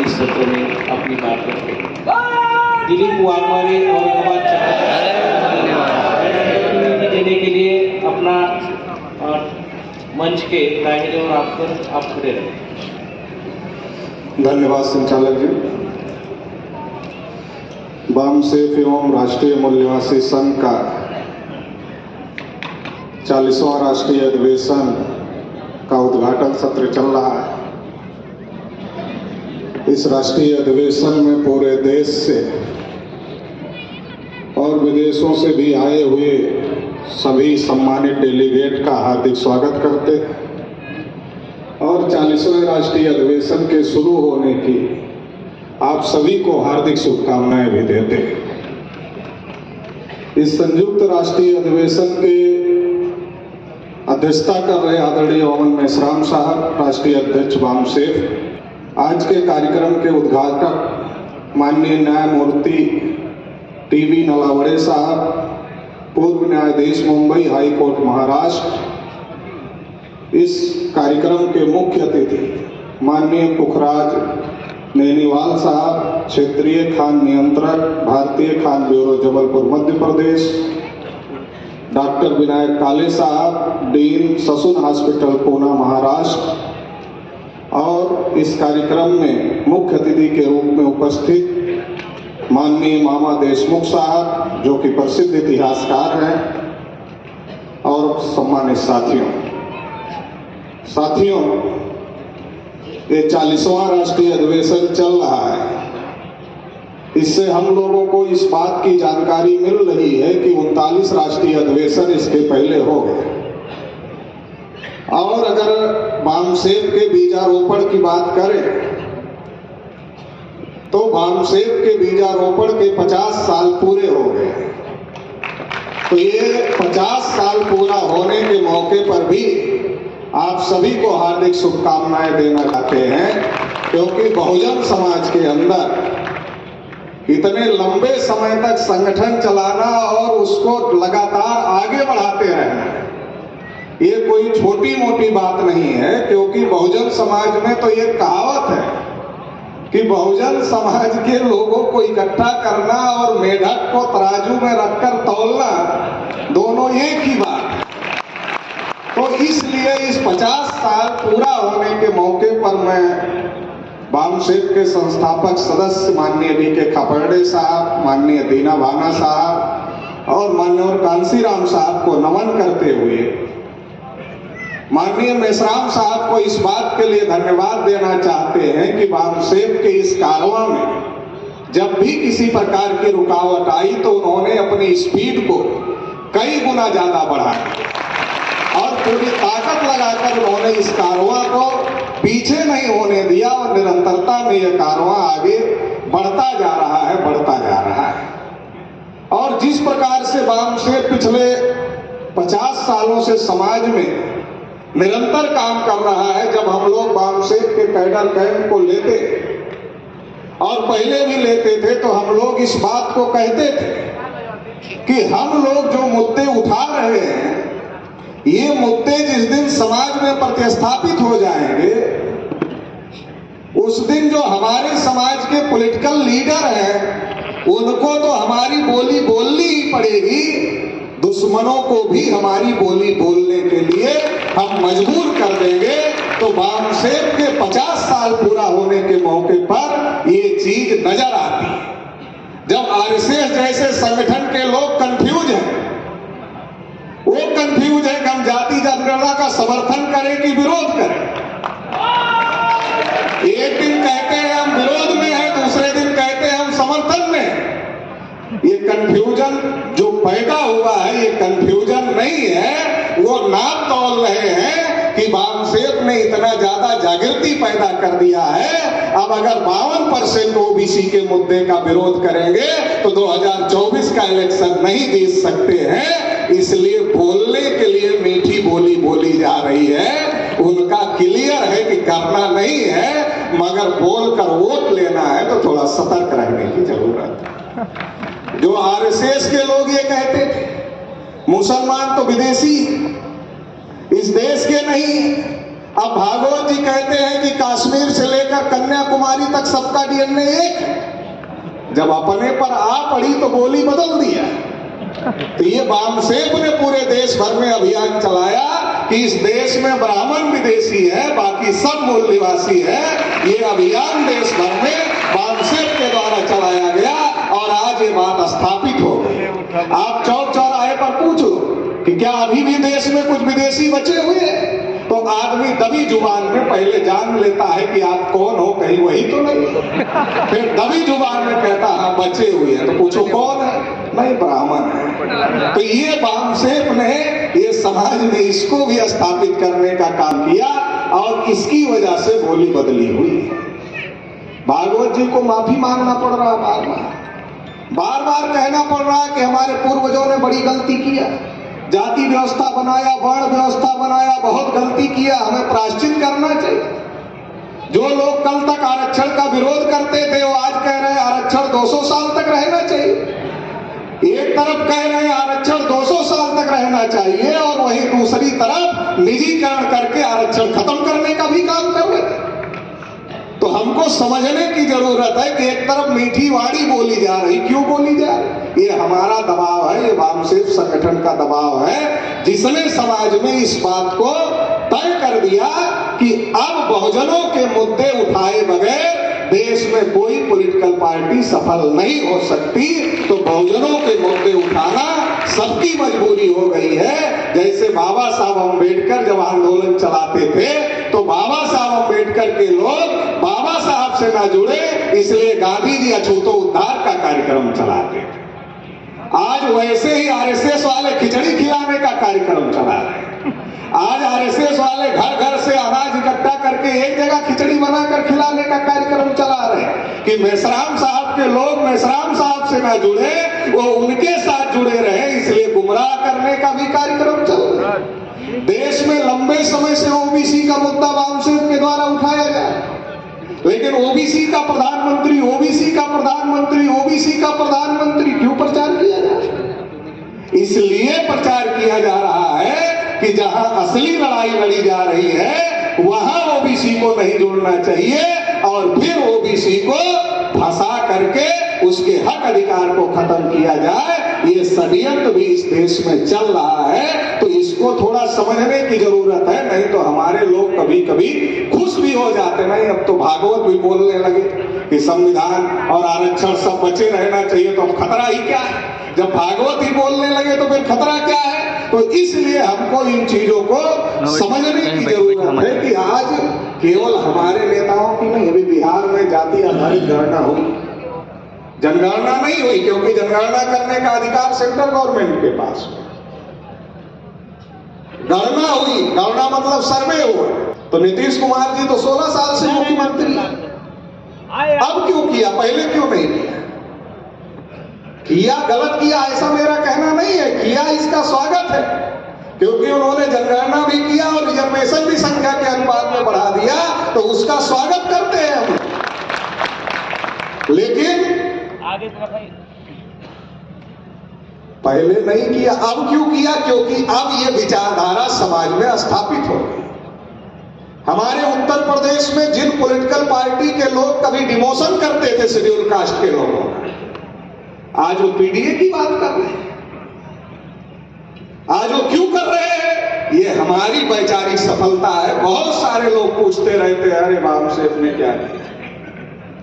इस सत्र में अपनी बात रखते हैं। दिलीप वाघमारे औरंगाबाद देने के लिए अपना मंच के दाहिने और आप खड़े रहें। धन्यवाद संचालक जी। वामसेफ एवं राष्ट्रीय मूल्यवासी संघ का 40वां राष्ट्रीय अधिवेशन का उद्घाटन सत्र चल रहा है। इस राष्ट्रीय अधिवेशन में पूरे देश से और विदेशों से भी आए हुए सभी सम्मानित डेलीगेट का हार्दिक स्वागत करते और 40वें राष्ट्रीय अधिवेशन के शुरू होने की आप सभी को हार्दिक शुभकामनाएं भी देते हैं। इस संयुक्त राष्ट्रीय अधिवेशन के अध्यक्षता कर रहे आदरणीय अमन मेश्राम साहब, राष्ट्रीय अध्यक्ष वामसेफ, आज के कार्यक्रम के उद्घाटक माननीय न्यायमूर्ति टीवी नलावड़े साहब, पूर्व न्यायाधीश मुंबई हाई कोर्ट महाराष्ट्र, इस कार्यक्रम के मुख्य अतिथि माननीय पुखराज नेनीवाल साहब, क्षेत्रीय खान नियंत्रक, भारतीय खान ब्यूरो जबलपुर मध्य प्रदेश, डॉक्टर विनायक काले साहब, डीन ससुन हॉस्पिटल पूना महाराष्ट्र, और इस कार्यक्रम में मुख्य अतिथि के रूप में उपस्थित माननीय मामा देशमुख साहब जो कि प्रसिद्ध इतिहासकार हैं, और सम्मानित साथियों, ये 40वां राष्ट्रीय अधिवेशन चल रहा है। इससे हम लोगों को इस बात की जानकारी मिल रही है कि 39 राष्ट्रीय अधिवेशन इसके पहले हो गए। और अगर वामसेफ के बीजारोपण की बात करें तो वामसेफ के बीजारोपण के 50 साल पूरे हो गए। तो ये 50 साल पूरा होने के मौके पर भी आप सभी को हार्दिक शुभकामनाएं देना चाहते हैं, क्योंकि बहुजन समाज के अंदर इतने लंबे समय तक संगठन चलाना और उसको लगातार आगे बढ़ाते रहना ये कोई छोटी मोटी बात नहीं है। क्योंकि बहुजन समाज में तो ये कहावत है कि बहुजन समाज के लोगों को इकट्ठा करना और मेढक को तराजू में रखकर तौलना दोनों एक ही बात है। तो इसलिए इस 50 साल पूरा होने के मौके पर मैं वामसेफ के संस्थापक सदस्य माननीय डी.के. खापर्डे साहब, माननीय दीना भाना साहब और माननीय कांसीराम साहब को नमन करते हुए माननीय मेश्राम साहब को इस बात के लिए धन्यवाद देना चाहते हैं कि वामसेफ के इस कारवां में जब भी किसी प्रकार की रुकावट आई तो उन्होंने अपनी स्पीड को कई गुना ज्यादा बढ़ाया और पूरी ताकत लगाकर उन्होंने इस कारवां को पीछे नहीं होने दिया और निरंतरता में यह कारवां आगे बढ़ता जा रहा है। और जिस प्रकार से वामसेफ पिछले 50 सालों से समाज में निरंतर काम कर रहा है, जब हम लोग वामसेफ के कैडर कैंप को लेते और पहले भी लेते थे तो हम लोग इस बात को कहते थे कि हम लोग जो मुद्दे उठा रहे हैं ये मुद्दे जिस दिन समाज में प्रतिस्थापित हो जाएंगे उस दिन जो हमारे समाज के पॉलिटिकल लीडर हैं उनको तो हमारी बोली बोलनी ही पड़ेगी, दुश्मनों को भी हमारी बोली बोलने के लिए हम मजबूर कर देंगे। तो वामसेफ के 50 साल पूरा होने के मौके पर ये चीज नजर आती है। जब आरएसएस जैसे संगठन के लोग कंफ्यूज हैं, वो कंफ्यूज है कि हम जाति जनगणना का समर्थन करें कि विरोध करें। एक दिन कहते हैं हम विरोध में हैं, दूसरे दिन कहते हैं हम समर्थन में हैं। ये कंफ्यूजन जो पैदा हुआ है ये कंफ्यूजन नहीं है, वो नाप तौल रहे हैं कि वामसेफ ने इतना ज्यादा जागृति पैदा कर दिया है। अब अगर 52% ओबीसी के मुद्दे का विरोध करेंगे तो 2024 का इलेक्शन नहीं जीत सकते हैं। इसलिए बोलने के लिए मीठी बोली बोली जा रही है। उनका क्लियर है कि करना नहीं है, मगर बोलकर वोट लेना है तो थोड़ा सतर्क रहने की जरूरत है। जो आरएसएस के लोग ये कहते थे मुसलमान तो विदेशी इस देश के नहीं, अब भागवत जी कहते हैं कि कश्मीर से लेकर कन्याकुमारी तक सबका डीएनए एक है। जब अपने पर आ पड़ी तो बोली बदल दिया। तो ये वामसेप ने पूरे देश भर में अभियान चलाया कि इस देश में ब्राह्मण विदेशी है, बाकी सब मूल निवासी है। ये अभियान देश भर में वामसेप के द्वारा चलाया गया और आज ये बात स्थापित हो गई। आप चौक चौराहे पर पूछो कि क्या अभी भी देश में कुछ विदेशी बचे हुए हैं, तो आदमी दबी जुबान में पहले जान लेता है कि आप कौन हो, कहीं वही तो नहीं। फिर दबी जुबान में कहता हाँ बचे हुए हैं, तो पूछो कौन है, नहीं ब्राह्मण है। तो ये वामसेप ने ये समाज में इसको भी स्थापित करने का काम किया और इसकी वजह से बोली बदली हुई। भागवत जी को माफी मांगना पड़ रहा, बार बार कहना पड़ रहा कि हमारे पूर्वजों ने बड़ी गलती किया, जाति व्यवस्था बनाया, वर्ण व्यवस्था बनाया, बहुत गलती किया, हमें प्रायश्चित करना चाहिए। जो लोग कल तक आरक्षण का विरोध करते थे वो आज कह रहे हैं आरक्षण 200 साल तक रहना चाहिए। एक तरफ कह रहे हैं आरक्षण 200 साल तक रहना चाहिए और वहीं दूसरी तरफ निजीकरण करके आरक्षण खत्म करने का भी काम कर रहे हैं। तो हमको समझने की जरूरत है कि एक तरफ मीठी वाणी बोली जा रही, क्यों बोली जा रही? ये हमारा दबाव है, ये वामसेप संगठन का दबाव है, जिसने समाज में इस बात को तय कर दिया कि अब बहुजनों के मुद्दे उठाए बगैर देश में कोई पॉलिटिकल पार्टी सफल नहीं हो सकती। तो बहुजनों के मुद्दे उठाना सबकी मजबूरी हो गई है। जैसे बाबा साहब अम्बेडकर जब आंदोलन चलाते थे तो बाबा साहब अम्बेडकर के लोग बाबा साहब से ना जुड़े, इसलिए गांधी जी अछूतो उद्धार का कार्यक्रम चलाते थे। आज वैसे ही आरएसएस वाले खिचड़ी खिलाने का कार्यक्रम चला रहे हैं। आज आरएसएस वाले घर घर से अनाज इकट्ठा करके एक जगह खिचड़ी बनाकर खिलाने का कार्यक्रम चला रहे हैं कि मेसराम साहब के लोग मेसराम साहब से ना जुड़े, वो उनके साथ जुड़े रहे, इसलिए गुमराह करने का भी कार्यक्रम चल रहा है। देश में लंबे समय से ओबीसी का मुद्दा वामसेप के द्वारा उठाया गया, लेकिन ओबीसी का प्रधानमंत्री, ओबीसी का प्रधानमंत्री, ओबीसी का प्रधानमंत्री क्यों प्रचार किया जा रहा है? इसलिए प्रचार किया जा रहा है कि जहां असली लड़ाई लड़ी जा रही है वहां ओबीसी को नहीं जोड़ना चाहिए और फिर ओबीसी को फंसा करके उसके हक अधिकार को खत्म किया जाए। ये षड्यंत्र भी इस देश में चल रहा है, तो इसको थोड़ा समझने की जरूरत है। नहीं तो हमारे लोग कभी कभी खुश भी हो जाते, नहीं अब तो भागवत भी बोलने लगे कि संविधान और आरक्षण सब बचे रहना चाहिए, तो अब खतरा ही क्या है? जब भागवत ही बोलने लगे तो फिर खतरा क्या है? तो इसलिए हमको इन चीजों को समझने की जरूरत है कि आज केवल हमारे नेताओं की नहीं, अभी बिहार में जाति आधारित गणना हुई, जनगणना नहीं हुई, क्योंकि जनगणना करने का अधिकार सेंट्रल गवर्नमेंट के पास है। गणना हुई, गणना मतलब सर्वे हुआ। तो नीतीश कुमार जी तो 16 साल से मुख्यमंत्री, अब क्यों किया, पहले क्यों नहीं किया? किया गलत किया ऐसा मेरा कहना नहीं है, किया इसका स्वागत है, क्योंकि उन्होंने जनगणना भी किया और रिजर्वेशन भी संख्या के अनुपात में बढ़ा दिया, तो उसका स्वागत करते हैं हम। लेकिन पहले नहीं किया, अब क्यों किया? क्योंकि अब ये विचारधारा समाज में स्थापित हो गई। हमारे उत्तर प्रदेश में जिन पॉलिटिकल पार्टी के लोग कभी डिमोशन करते थे शेड्यूल कास्ट के लोगों का, आज वो पीडीए की बात कर रहे हैं। आज वो क्यों कर रहे हैं? ये हमारी वैचारिक सफलता है। बहुत सारे लोग पूछते रहते हैं अरे वामसेप ने क्या किया,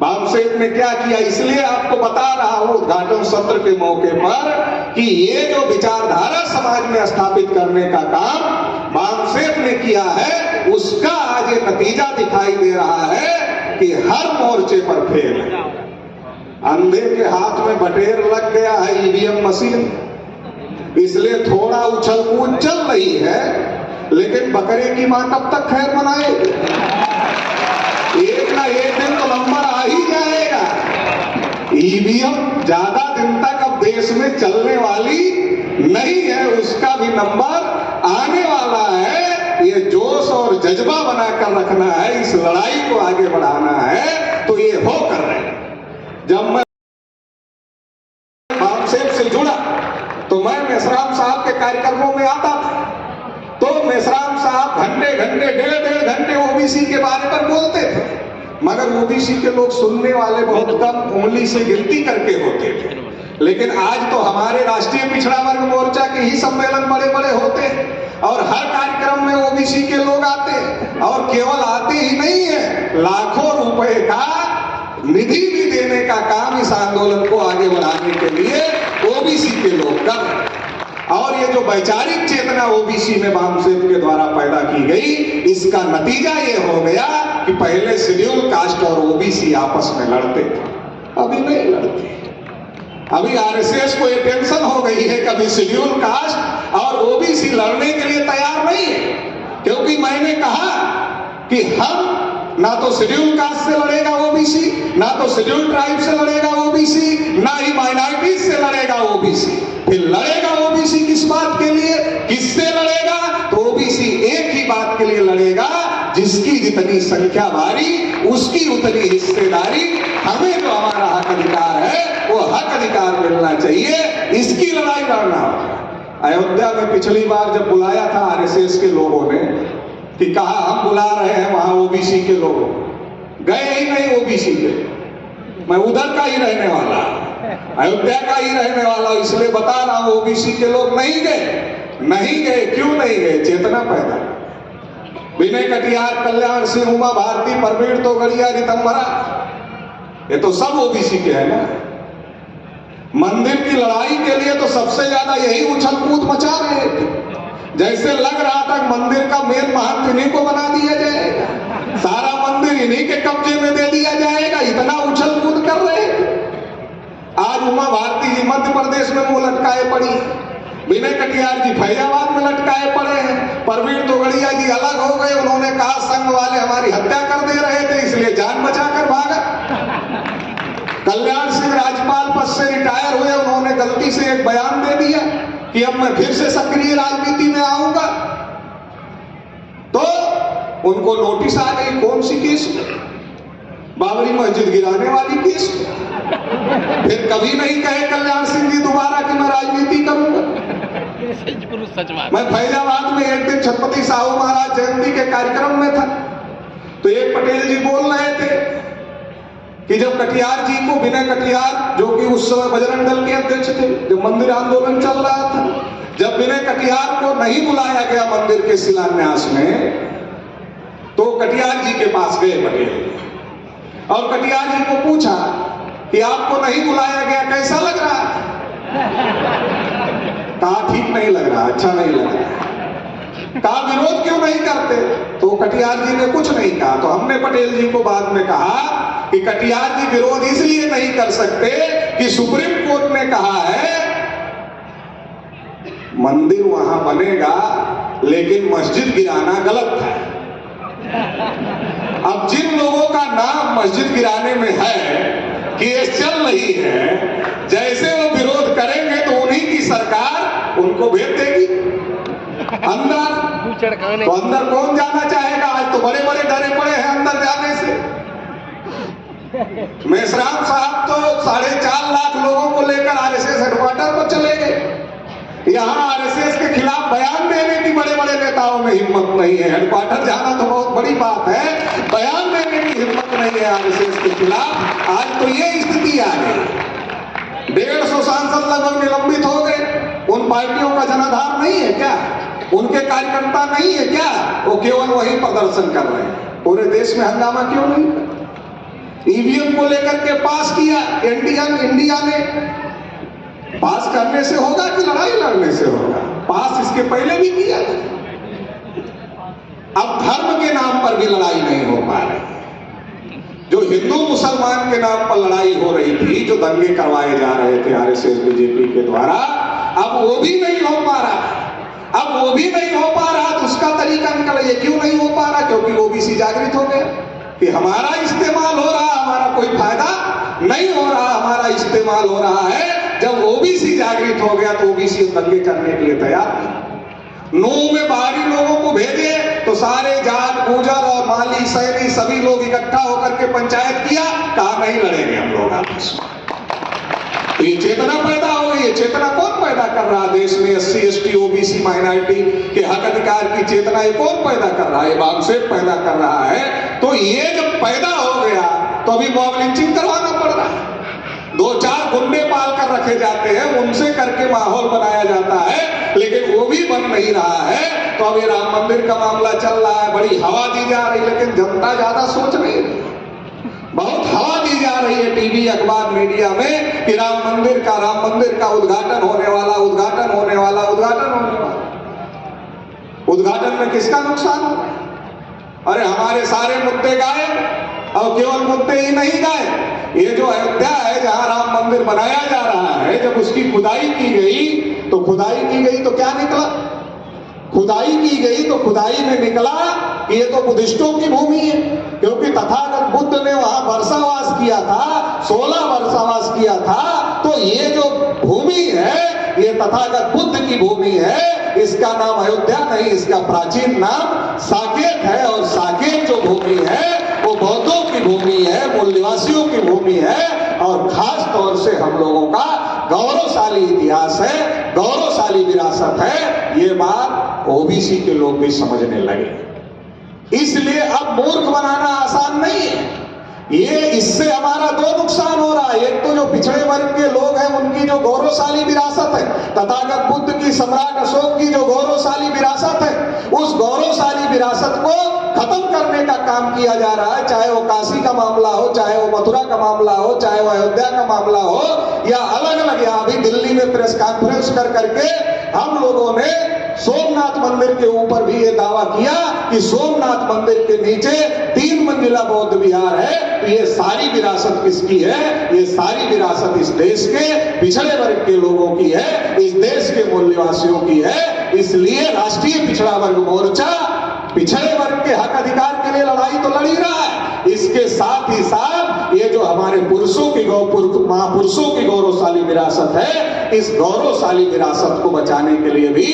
वामसेप ने क्या किया? इसलिए आपको बता रहा हूं उद्घाटन सत्र के मौके पर कि ये जो विचारधारा समाज में स्थापित करने का काम वामसेप ने किया है, उसका आज ये नतीजा दिखाई दे रहा है कि हर मोर्चे पर फेल है। अंधे के हाथ में बटेर लग गया है ईवीएम मशीन, इसलिए थोड़ा उछल कूद चल रही है, लेकिन बकरे की मां कब तक खैर मनाएगी? एक ना एक दिन तो नंबर आ ही जाएगा। ईवीएम ज्यादा दिन तक अब देश में चलने वाली नहीं है, उसका भी नंबर आने वाला है। ये जोश और जज्बा बनाकर रखना है, इस लड़ाई को आगे बढ़ाना है, तो ये हो कर रहे हैं। जब मैं वामसेप से जुड़ा तो मैं मेसराम साहब के कार्यक्रमों में आता था, तो मेश्राम साहब घंटे घंटे डेढ़ घंटे ओबीसी के बारे में बोलते थे, मगर ओबीसी के लोग सुनने वाले बहुत कम, उंगली से गिनती करके होते थे। लेकिन आज तो हमारे राष्ट्रीय पिछड़ा वर्ग मोर्चा के ही सम्मेलन बड़े बड़े होते हैं और हर कार्यक्रम में ओबीसी के लोग आते हैं, और केवल आते ही नहीं है, लाखों रुपए का निधि भी देने का काम इस आंदोलन को आगे बढ़ाने के लिए ओबीसी के लोग कर रहे हैं। और ये जो वैचारिक चेतना ओबीसी में बामसेन के द्वारा पैदा की गई, इसका नतीजा ये हो गया कि पहले शेड्यूल कास्ट और ओबीसी आपस में लड़ते थे, अभी नहीं लड़ते। अभी आरएसएस को ये टेंशन हो गई है कि अभी शेड्यूल कास्ट और ओबीसी लड़ने के लिए तैयार नहीं है, क्योंकि मैंने कहा कि हम ना तो शेड्यूल कास्ट से लड़ेगा ओबीसी, ना तो शेड्यूल ट्राइब से लड़ेगा ओबीसी, ना ही माइनॉरिटीज से लड़ेगा ओबीसी। फिर लड़ेगा ओबीसी किस बात के लिए, किससे लड़ेगा? तो ओबीसी एक ही बात के लिए लड़ेगा, जिसकी जितनी संख्या भारी उसकी उतनी हिस्सेदारी। हमें जो हमारा हक अधिकार है वो हक अधिकार मिलना चाहिए, इसकी लड़ाई लड़ना होगा। अयोध्या में पिछली बार जब बुलाया था आरएसएस के लोगों ने कि कहा हम बुला रहे हैं वहां ओबीसी के लोग, गए ही नहीं ओबीसी के। मैं उधर का ही रहने वाला, अयोध्या का ही रहने वाला, इसलिए बता रहा हूं ओबीसी के लोग नहीं गए। क्यों नहीं गए? चेतना पैदा। विनय कटियार, कल्याण सिंह, उमा भारती, परवीन तोगड़िया, रितंबरा, ये तो सब ओबीसी के हैं ना। मंदिर की लड़ाई के लिए तो सबसे ज्यादा यही उछल कूद मचा रहे थे, जैसे लग रहा था मंदिर का मेन महंत इन्हीं को बना दिया जाएगा, सारा मंदिर इन्हीं के कब्जे में दे दिया जाएगा, इतना उछल कूद कर रहे थे। आज उमा भारती जी मध्य प्रदेश में मुंह लटकाए पड़ी, विनय कटियार जी फैजाबाद में लटकाए पड़े हैं, परवीन तोगड़िया जी अलग हो गए, उन्होंने कहा संघ वाले हमारी हत्या कर दे रहे थे इसलिए जान बचाकर भागा। कल्याण सिंह राज्यपाल पद से रिटायर हुए, उन्होंने गलती से एक बयान दे दिया कि अब मैं फिर से सक्रिय राजनीति में आऊंगा, तो उनको नोटिस आ गई। कौन सी केस? बाबरी मस्जिद गिराने वाली केस। फिर कभी नहीं कहे कल्याण सिंह जी दोबारा कि मैं राजनीति करूंगा। मैं फैजाबाद में एक दिन छत्रपति साहू महाराज जयंती के कार्यक्रम में था, तो एक पटेल जी बोल रहे थे कि जब कटियार जी को, विनय कटियार जो कि उस समय बजरंग दल के अध्यक्ष थे, जब मंदिर आंदोलन चल रहा था, जब विनय कटियार को नहीं बुलाया गया मंदिर के शिलान्यास में, तो कटियार जी के पास गए पटेल और कटियार जी को पूछा कि आपको नहीं बुलाया गया, कैसा लग रहा? कहा ठीक नहीं लग रहा, अच्छा नहीं लग रहा। कहा विरोध क्यों नहीं करते? तो कटियार जी ने कुछ नहीं कहा। तो हमने पटेल जी को बाद में कहा कि कटियार जी विरोध इसलिए नहीं कर सकते कि सुप्रीम कोर्ट ने कहा है मंदिर वहां बनेगा लेकिन मस्जिद गिराना गलत है। अब जिन लोगों का नाम मस्जिद गिराने में है, केस चल रही है, जैसे वो विरोध करेंगे तो उन्हीं की सरकार उनको भेज देगी अंदर। तो अंदर कौन जाना चाहेगा? आज तो बड़े बड़े डरे पड़े हैं अंदर जाने से। मेश्राम साहब तो 4.5 लाख लोगों को लेकर आरएसएस हेडक्वार्टर पर चले गए। यहाँ आरएसएस के खिलाफ बयान देने की बड़े बड़े नेताओं में हिम्मत नहीं है। हेडक्वार्टर जाना तो बहुत बड़ी बात है, बयान देने की हिम्मत नहीं है आरएसएस के खिलाफ। आज तो ये स्थिति आ गई। 150 सांसद लगभग निलंबित हो गए। उन पार्टियों का जनाधार नहीं है क्या? उनके कार्यकर्ता नहीं है क्या? वो केवल वही प्रदर्शन कर रहे हैं। पूरे देश में हंगामा क्यों नहीं? ईवीएम को लेकर के पास किया इंडिया ने। पास करने से होगा कि लड़ाई लड़ने से होगा? पास इसके पहले भी किया था। अब धर्म के नाम पर भी लड़ाई नहीं हो पा रही। जो हिंदू मुसलमान के नाम पर लड़ाई हो रही थी, जो दंगे करवाए जा रहे थे आरएसएस बीजेपी के द्वारा, अब वो भी नहीं हो पा रहा। अब वो भी नहीं हो पा रहा तो उसका तरीका निकलिए। क्यों नहीं हो पा रहा? क्योंकि ओबीसी जागृत हो गए कि हमारा इस्तेमाल हो रहा, हमारा कोई फायदा नहीं हो रहा, हमारा इस्तेमाल हो रहा है। जब ओबीसी जागृत हो गया तो ओबीसी दंगे करने के लिए तैयार नहीं। नूह में बाहरी लोगों को भेजे तो सारे जाट, गुजर और माली, सैनी सभी लोग इकट्ठा होकर के पंचायत किया, कहा नहीं लड़ेंगे हम लोग आपस में। तो ये चेतना पैदा हो गई। ये चेतना कौन पैदा कर रहा है देश में? SC ST OBC माइनॉरिटी के हक अधिकार की चेतना ये कौन पैदा कर रहा है? बामसेफ पैदा कर रहा है। तो ये जब पैदा हो गया तो अभी मॉब लिंचिंग करवाना पड़ रहा है। 2-4 गुंडे पाल कर रखे जाते हैं, उनसे करके माहौल बनाया जाता है, लेकिन वो भी बन नहीं रहा है। तो अभी राम मंदिर का मामला चल रहा है, बड़ी हवा दी जा रही, लेकिन जनता ज्यादा सोच नहीं रही। बहुत हवा दी जा रही है टीवी अखबार मीडिया में कि राम मंदिर का उद्घाटन होने वाला, उद्घाटन होने वाला, उद्घाटन होने वाला। उद्घाटन में किसका नुकसान हो? अरे हमारे सारे मुद्दे गायब। और केवल मुद्दे ही नहीं गायब, ये जो अयोध्या है जहां राम मंदिर बनाया जा रहा है, जब उसकी खुदाई की गई तो क्या निकला? खुदाई की गई तो खुदाई में निकला कि ये तो बुद्धिस्टों की भूमि है, क्योंकि तथागत बुद्ध ने वहां वर्षावास किया था, 16 वर्षावास किया था। तो ये जो भूमि है ये तथागत बुद्ध की भूमि है। इसका नाम अयोध्या नहीं, इसका प्राचीन नाम साकेत है। और साकेत जो भूमि है वो बौद्धों की भूमि है, मूल निवासियों की भूमि है। और खास तौर से हम लोगों का गौरवशाली इतिहास है, गौरवशाली विरासत है। ये बात ओबीसी के लोग भी समझने लगे। इसलिए अब मूर्ख बनाना आसान नहीं है। ये इससे हमारा 2 नुकसान हो रहा है। एक तो जो पिछड़े वर्ग के लोग हैं उनकी जो गौरवशाली विरासत है, तथागत बुद्ध की, सम्राट अशोक की जो गौरवशाली विरासत है, उस गौरवशाली विरासत को खत्म करने का काम किया जा रहा है। चाहे वो काशी का मामला हो, चाहे वो मथुरा का मामला हो, चाहे वो अयोध्या का मामला हो, या अलग अलग यहाँ भी दिल्ली में प्रेस कॉन्फ्रेंस कर करके हम लोगों ने सोमनाथ मंदिर के ऊपर भी ये दावा किया कि सोमनाथ मंदिर के नीचे 3 मंजिला बौद्ध विहार है। तो ये सारी विरासत किसकी है? ये सारी विरासत इस देश के पिछड़े वर्ग के लोगों की है, इस देश के मूल निवासियों की है। इसलिए राष्ट्रीय पिछड़ा वर्ग मोर्चा पिछड़े वर्ग के हक अधिकार के लिए लड़ाई तो लड़ ही रहा है। इसके साथ ही साथ ये जो हमारे महापुरुषों की गौरवशाली विरासत है, इस गौरवशाली विरासत को बचाने के लिए भी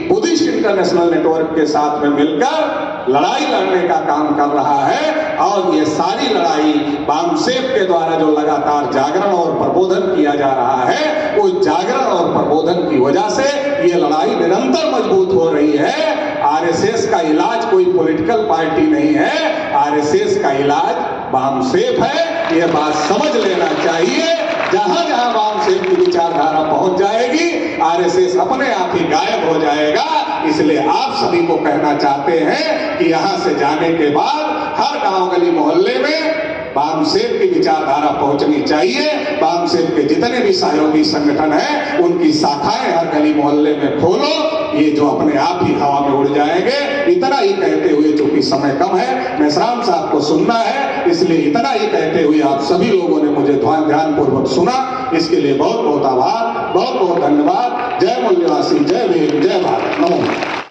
बुद्धिस्ट इंटरनेशनल नेटवर्क के साथ में मिलकर लड़ाई लड़ने का काम कर रहा है। और ये सारी लड़ाई बामसेफ के द्वारा जो लगातार जागरण और प्रबोधन किया जा रहा है, उस जागरण और प्रबोधन की वजह से ये लड़ाई निरंतर मजबूत हो रही है। आरएसएस का इलाज कोई पॉलिटिकल पार्टी नहीं है, आरएसएस का इलाज बामसेफ है। ये बात समझ लेना चाहिए। जहां जहां बामसेफ की विचारधारा पहुंच जाएगी, आरएसएस अपने आप ही गायब हो जाएगा। इसलिए आप सभी को कहना चाहते हैं कि यहां से जाने के बाद हर गांव गली मोहल्ले में बामसेफ की विचारधारा पहुंचनी चाहिए। बामसेफ के जितने भी सहयोगी संगठन हैं उनकी शाखाएं हर गली मोहल्ले में खोलो। ये जो अपने आप ही हवा में उड़ जाएंगे। इतना ही कहते हुए, चूंकि समय कम है, मेश्राम साहब को सुनना है, इसलिए इतना ही कहते हुए आप सभी लोगों ने मुझे ध्यानपूर्वक सुना, इसके लिए बहुत बहुत आभार, बहुत बहुत धन्यवाद। जय मूल निवासी, जय भीम, जय भारत। नमो।